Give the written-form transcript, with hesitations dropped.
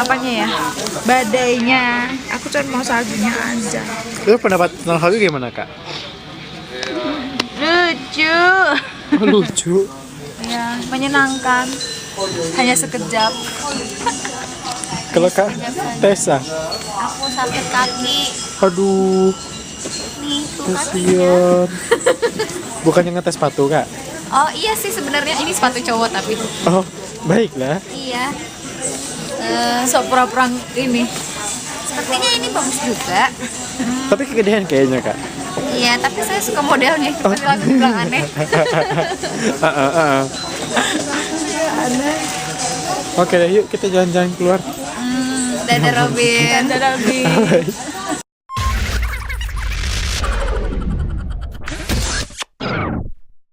apanya ya? Badainya. Aku cuma mau saljunya aja. Lu pendapat tentang salju gimana, Kak? Lucu. Oh, lucu. Ya, menyenangkan. Hanya sekejap. Kalau Kak Tessa, Aku sakit kaki. aduh, Nih, tuh kakinya. kasihan. Bukannya ngetes sepatu, Kak? Oh iya sih sebenarnya ini sepatu cowok tapi. Oh, baiklah. Iya. Sok pura-pura ini. Sepertinya ini bagus juga. Tapi kegedean kayaknya, Kak. Iya, tapi saya suka modelnya. Tapi lagu bilang aneh. Aneh. Oke deh, yuk kita jalan-jalan keluar. Dadah Robin. Dadah Robin. Bye.